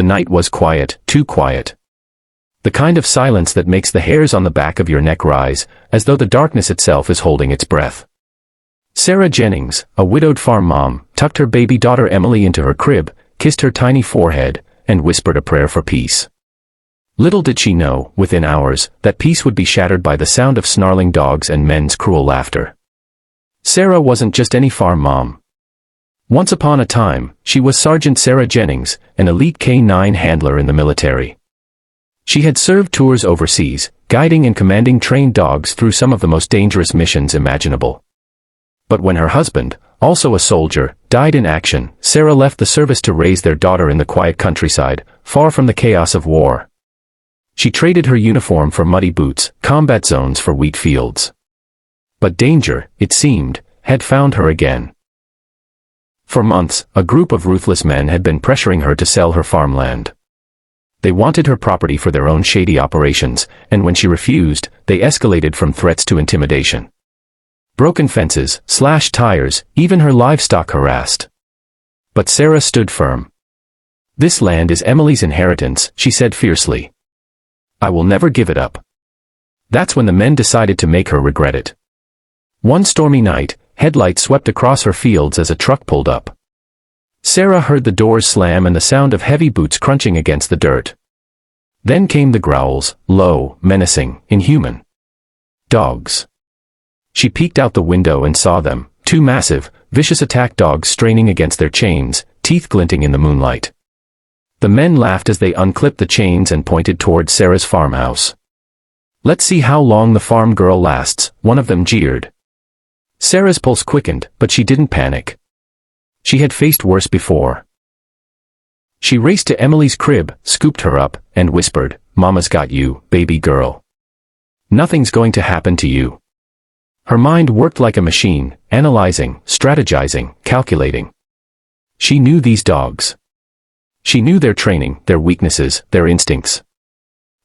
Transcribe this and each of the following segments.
The night was quiet, too quiet. The kind of silence that makes the hairs on the back of your neck rise, as though the darkness itself is holding its breath. Sarah Jennings, a widowed farm mom, tucked her baby daughter Emily into her crib, kissed her tiny forehead, and whispered a prayer for peace. Little did she know, within hours, that peace would be shattered by the sound of snarling dogs and men's cruel laughter. Sarah wasn't just any farm mom. Once upon a time, she was Sergeant Sarah Jennings, an elite K-9 handler in the military. She had served tours overseas, guiding and commanding trained dogs through some of the most dangerous missions imaginable. But when her husband, also a soldier, died in action, Sarah left the service to raise their daughter in the quiet countryside, far from the chaos of war. She traded her uniform for muddy boots, combat zones for wheat fields. But danger, it seemed, had found her again. For months, a group of ruthless men had been pressuring her to sell her farmland. They wanted her property for their own shady operations, and when she refused, they escalated from threats to intimidation. Broken fences, slashed tires, even her livestock harassed. But Sarah stood firm. "This land is Emily's inheritance," she said fiercely. "I will never give it up." That's when the men decided to make her regret it. One stormy night, headlights swept across her fields as a truck pulled up. Sarah heard the doors slam and the sound of heavy boots crunching against the dirt. Then came the growls, low, menacing, inhuman. Dogs. She peeked out the window and saw them, two massive, vicious attack dogs straining against their chains, teeth glinting in the moonlight. The men laughed as they unclipped the chains and pointed toward Sarah's farmhouse. "Let's see how long the farm girl lasts," one of them jeered. Sarah's pulse quickened, but she didn't panic. She had faced worse before. She raced to Emily's crib, scooped her up, and whispered, "Mama's got you, baby girl. Nothing's going to happen to you." Her mind worked like a machine, analyzing, strategizing, calculating. She knew these dogs. She knew their training, their weaknesses, their instincts.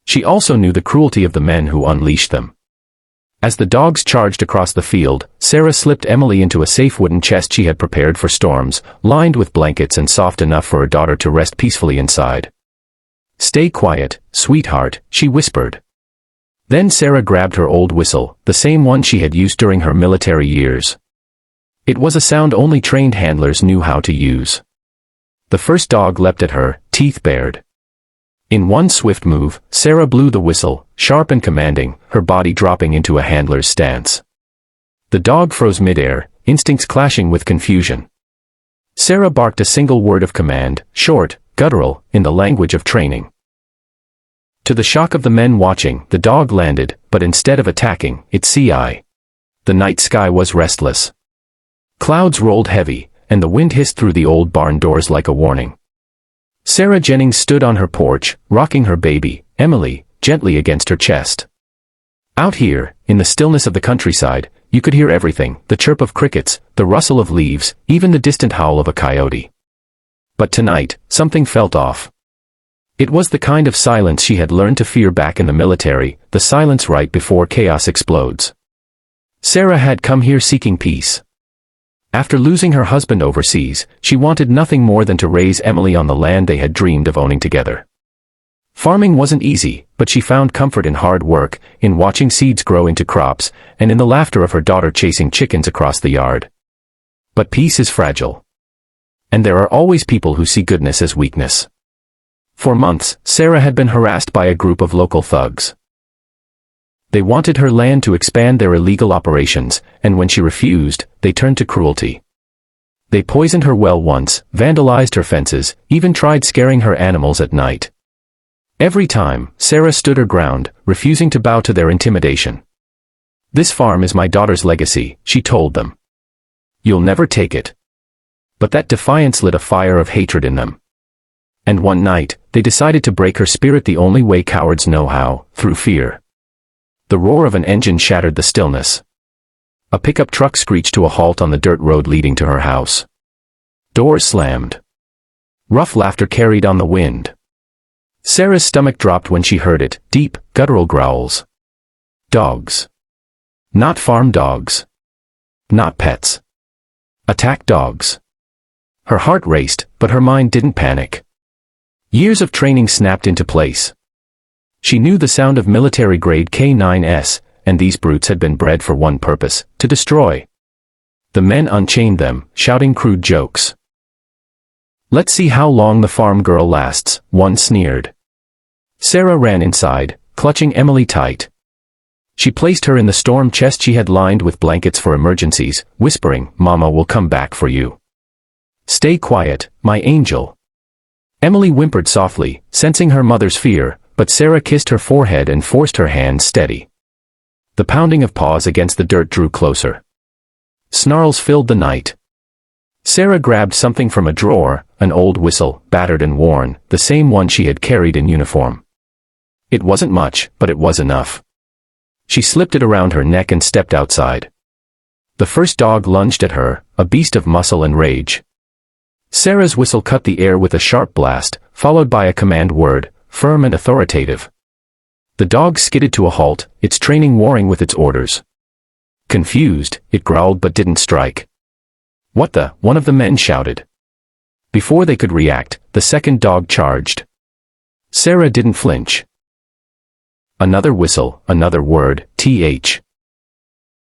She also knew the cruelty of the men who unleashed them. As the dogs charged across the field, Sarah slipped Emily into a safe wooden chest she had prepared for storms, lined with blankets and soft enough for her daughter to rest peacefully inside. "Stay quiet, sweetheart," she whispered. Then Sarah grabbed her old whistle, the same one she had used during her military years. It was a sound only trained handlers knew how to use. The first dog leapt at her, teeth bared. In one swift move, Sarah blew the whistle, sharp and commanding, her body dropping into a handler's stance. The dog froze midair, instincts clashing with confusion. Sarah barked a single word of command, short, guttural, in the language of training. To the shock of the men watching, the dog landed, but instead of attacking, it ci. The night sky was restless. Clouds rolled heavy, and the wind hissed through the old barn doors like a warning. Sarah Jennings stood on her porch, rocking her baby, Emily, gently against her chest. Out here, in the stillness of the countryside, you could hear everything, the chirp of crickets, the rustle of leaves, even the distant howl of a coyote. But tonight, something felt off. It was the kind of silence she had learned to fear back in the military, the silence right before chaos explodes. Sarah had come here seeking peace. After losing her husband overseas, she wanted nothing more than to raise Emily on the land they had dreamed of owning together. Farming wasn't easy, but she found comfort in hard work, in watching seeds grow into crops, and in the laughter of her daughter chasing chickens across the yard. But peace is fragile. And there are always people who see goodness as weakness. For months, Sarah had been harassed by a group of local thugs. They wanted her land to expand their illegal operations, and when she refused, they turned to cruelty. They poisoned her well once, vandalized her fences, even tried scaring her animals at night. Every time, Sarah stood her ground, refusing to bow to their intimidation. "This farm is my daughter's legacy," she told them. "You'll never take it." But that defiance lit a fire of hatred in them. And one night, they decided to break her spirit the only way cowards know how, through fear. The roar of an engine shattered the stillness. A pickup truck screeched to a halt on the dirt road leading to her house. Doors slammed. Rough laughter carried on the wind. Sarah's stomach dropped when she heard it, deep, guttural growls. Dogs. Not farm dogs. Not pets. Attack dogs. Her heart raced, but her mind didn't panic. Years of training snapped into place. She knew the sound of military-grade K9s, and these brutes had been bred for one purpose, to destroy. The men unchained them, shouting crude jokes. "Let's see how long the farm girl lasts," one sneered. Sarah ran inside, clutching Emily tight. She placed her in the storm chest she had lined with blankets for emergencies, whispering, "Mama will come back for you. Stay quiet, my angel." Emily whimpered softly, sensing her mother's fear, but Sarah kissed her forehead and forced her hands steady. The pounding of paws against the dirt drew closer. Snarls filled the night. Sarah grabbed something from a drawer, an old whistle, battered and worn, the same one she had carried in uniform. It wasn't much, but it was enough. She slipped it around her neck and stepped outside. The first dog lunged at her, a beast of muscle and rage. Sarah's whistle cut the air with a sharp blast, followed by a command word, firm and authoritative. The dog skidded to a halt, its training warring with its orders. Confused, it growled but didn't strike. "What the?" one of the men shouted. Before they could react, the second dog charged. Sarah didn't flinch. Another whistle, another word, th.